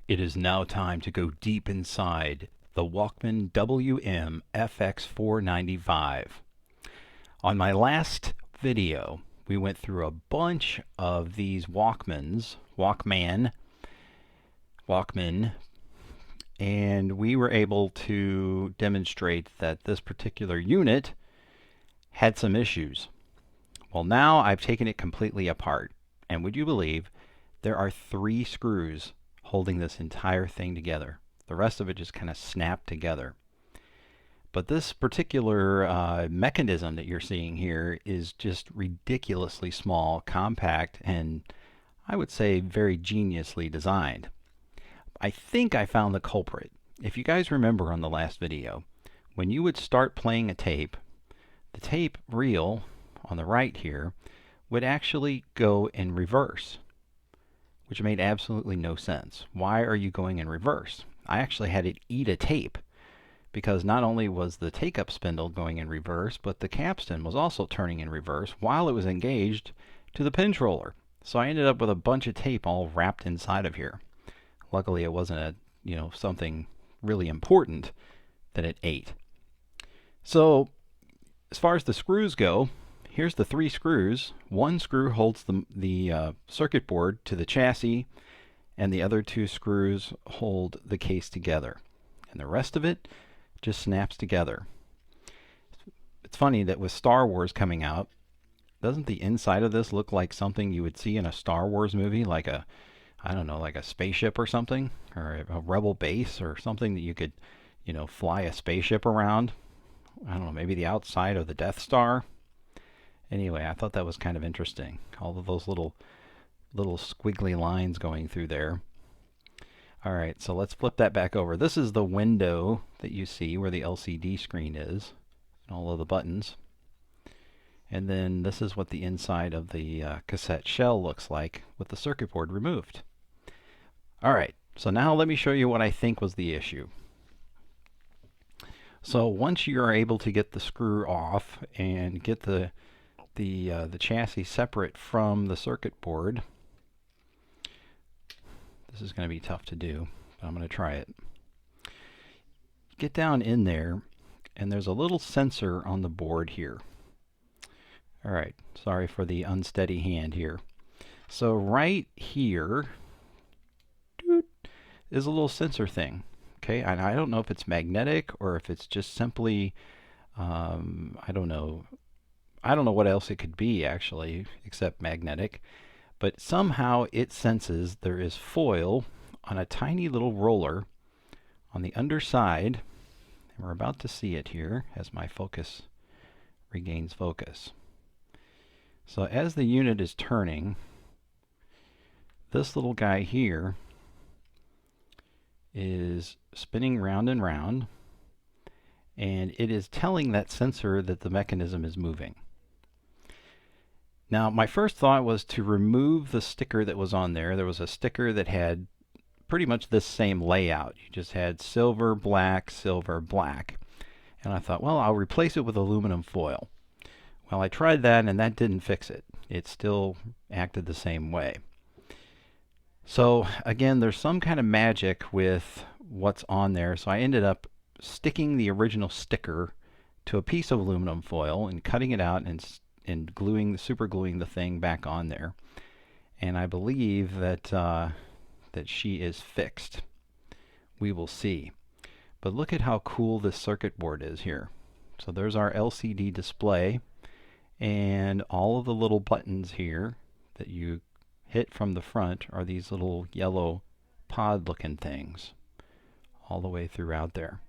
It is now time to go deep inside the Walkman WM-FX495. On my last video, we went through a bunch of these Walkman, and we were able to demonstrate that this particular unit had some issues. Well, now I've taken it completely apart, and would you believe there are 3 screws holding this entire thing together. The rest of it just kind of snapped together. But this particular mechanism that you're seeing here is just ridiculously small, compact, and I would say very geniusly designed. I think I found the culprit. If you guys remember on the last video, when you would start playing a tape, the tape reel on the right here would actually go in reverse, which made absolutely no sense. Why are you going in reverse? I actually had it eat a tape, because not only was the take-up spindle going in reverse, but the capstan was also turning in reverse while it was engaged to the pinch roller. So I ended up with a bunch of tape all wrapped inside of here. Luckily it wasn't something really important that it ate. So as far as the screws go, here's the 3 screws. One screw holds the circuit board to the chassis, and the other 2 screws hold the case together. And the rest of it just snaps together. It's funny that with Star Wars coming out, doesn't the inside of this look like something you would see in a Star Wars movie, like a, I don't know, like a spaceship or something, or a rebel base or something that you could, fly a spaceship around? I don't know, maybe the outside of the Death Star. Anyway, I thought that was kind of interesting. All of those little squiggly lines going through there. All right, so let's flip that back over. This is the window that you see where the LCD screen is, and all of the buttons. And then this is what the inside of the cassette shell looks like with the circuit board removed. All right, so now let me show you what I think was the issue. So once you are able to get the screw off and get the chassis separate from the circuit board, this is going to be tough to do, but I'm going to try it. Get down in there, and there's a little sensor on the board here. All right, sorry for the unsteady hand here. So right here is a little sensor thing. Okay, and I don't know if it's magnetic or if it's just simply, I don't know what else it could be actually, except magnetic. But somehow it senses there is foil on a tiny little roller on the underside. And we're about to see it here as my focus regains focus. So as the unit is turning, this little guy here is spinning round and round, and it is telling that sensor that the mechanism is moving. Now, my first thought was to remove the sticker that was on there. There was a sticker that had pretty much this same layout. You just had silver, black, silver, black. And I thought, well, I'll replace it with aluminum foil. Well, I tried that, and that didn't fix it. It still acted the same way. So, again, there's some kind of magic with what's on there. So I ended up sticking the original sticker to a piece of aluminum foil and cutting it out and super gluing the thing back on there. And I believe that that she is fixed. We will see. But look at how cool this circuit board is here. So there's our LCD display, and all of the little buttons here that you hit from the front are these little yellow pod looking things all the way throughout there.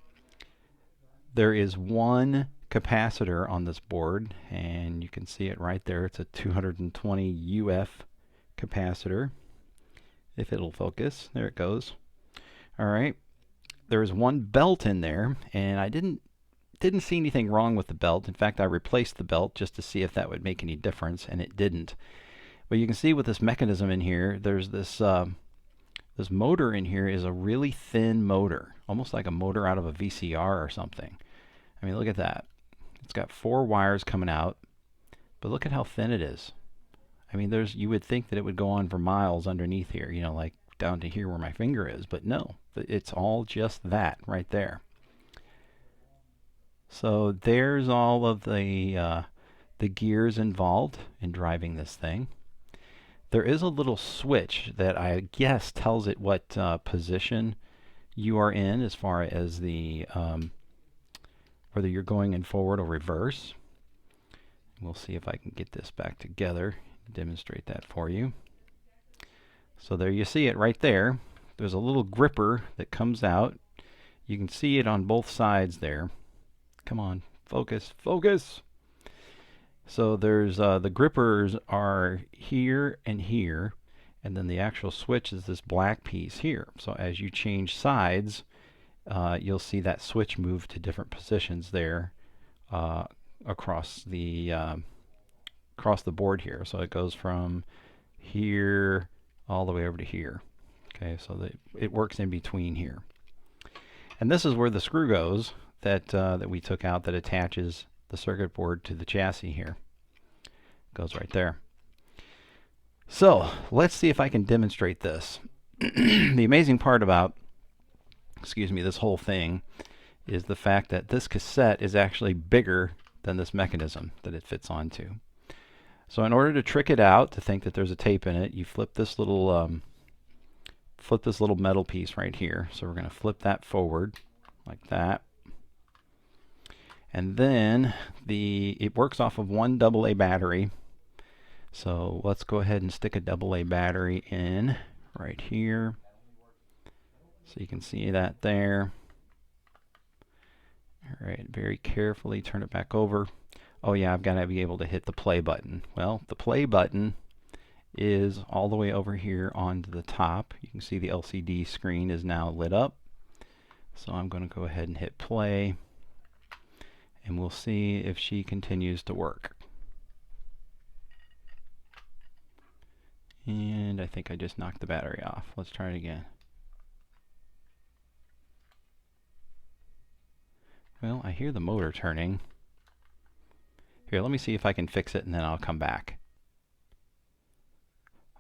There is one capacitor on this board, and you can see it right there. It's a 220 UF capacitor. If it'll focus, there it goes. All right, there's one belt in there, and I didn't see anything wrong with the belt. In fact, I replaced the belt just to see if that would make any difference, and it didn't. But you can see with this mechanism in here, there's this this motor in here is a really thin motor, almost like a motor out of a VCR or something. I mean, look at that. It's got 4 wires coming out, but look at how thin it is. I mean, you would think that it would go on for miles underneath here, like down to here where my finger is, but no, it's all just that right there. So there's all of the gears involved in driving this thing. There is a little switch that I guess tells it what position you are in as far as the whether you're going in forward or reverse. We'll see if I can get this back together and demonstrate that for you. So there you see it right there. There's a little gripper that comes out. You can see it on both sides there. Come on, focus, focus. So there's the grippers are here and here, and then the actual switch is this black piece here. So as you change sides, you'll see that switch move to different positions there across the board here. So it goes from here all the way over to here. Okay, so it works in between here. And this is where the screw goes that we took out that attaches the circuit board to the chassis here. Goes right there. So let's see if I can demonstrate this. The amazing part about, this whole thing is the fact that this cassette is actually bigger than this mechanism that it fits onto. So in order to trick it out, to think that there's a tape in it, you flip this little metal piece right here. So we're going to flip that forward like that. And then it works off of one AA battery. So let's go ahead and stick a AA battery in right here. So you can see that there. All right, very carefully turn it back over. Oh yeah, I've got to be able to hit the play button. Well, the play button is all the way over here onto the top. You can see the LCD screen is now lit up. So I'm going to go ahead and hit play, and we'll see if she continues to work. And I think I just knocked the battery off. Let's try it again. Well, I hear the motor turning. Here, let me see if I can fix it and then I'll come back.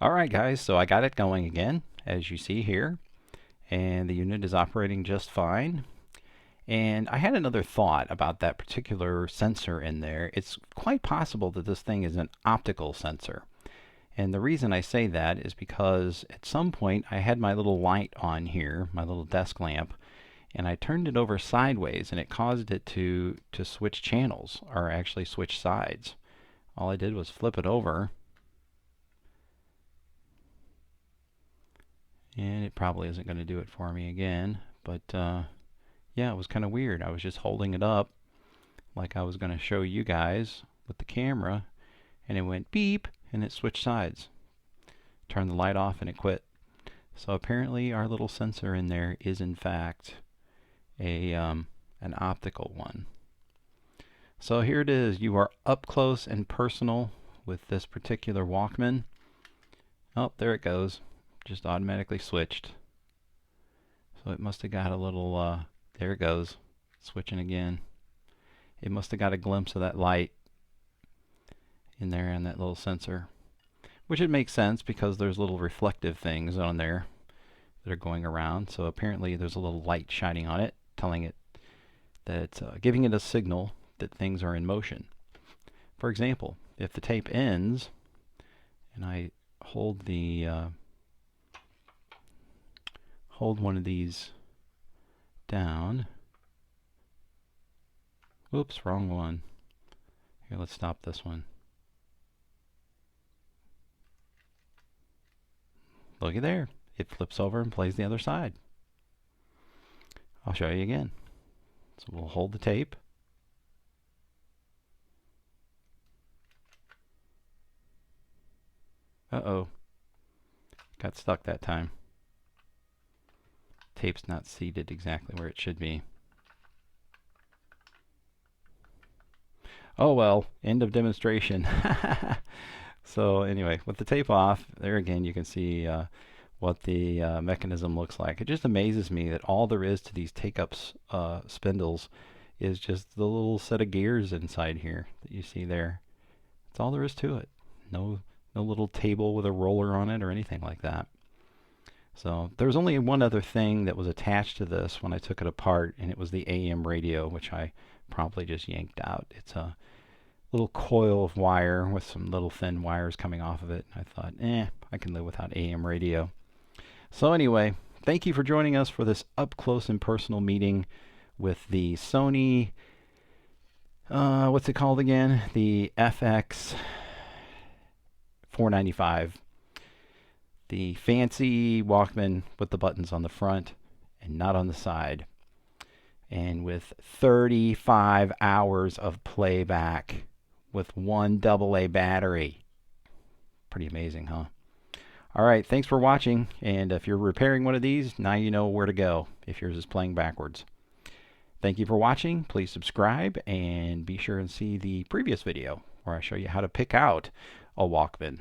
Alright guys, so I got it going again, as you see here. And the unit is operating just fine. And I had another thought about that particular sensor in there. It's quite possible that this thing is an optical sensor. And the reason I say that is because at some point I had my little light on here, my little desk lamp, and I turned it over sideways and it caused it to switch channels, or actually switch sides. All I did was flip it over, and it probably isn't going to do it for me again, but yeah, it was kind of weird. I was just holding it up like I was going to show you guys with the camera, and it went beep and it switched sides. Turned the light off and it quit. So apparently our little sensor in there is in fact an optical one. So here it is. You are up close and personal with this particular Walkman. Oh, there it goes. Just automatically switched. So it must have got a little, there it goes, switching again. It must have got a glimpse of that light in there and that little sensor, which it makes sense because there's little reflective things on there that are going around. So apparently there's a little light shining on it, telling it that it's giving it a signal that things are in motion. For example, if the tape ends and I hold one of these down. Oops, wrong one. Here, let's stop this one. Looky there. It flips over and plays the other side. I'll show you again. So we'll hold the tape. Uh-oh. Got stuck that time. Tape's not seated exactly where it should be. Oh well, end of demonstration. So anyway, with the tape off, there again you can see what the mechanism looks like. It just amazes me that all there is to these take-up spindles is just the little set of gears inside here that you see there. That's all there is to it. No little table with a roller on it or anything like that. So there's only one other thing that was attached to this when I took it apart, and it was the AM radio, which I promptly just yanked out. It's a little coil of wire with some little thin wires coming off of it. I thought, I can live without AM radio. So anyway, thank you for joining us for this up close and personal meeting with the Sony, what's it called again? The FX495. The fancy Walkman with the buttons on the front and not on the side. And with 35 hours of playback with one AA battery. Pretty amazing, huh? All right, thanks for watching. And if you're repairing one of these, now you know where to go if yours is playing backwards. Thank you for watching. Please subscribe and be sure and see the previous video where I show you how to pick out a Walkman.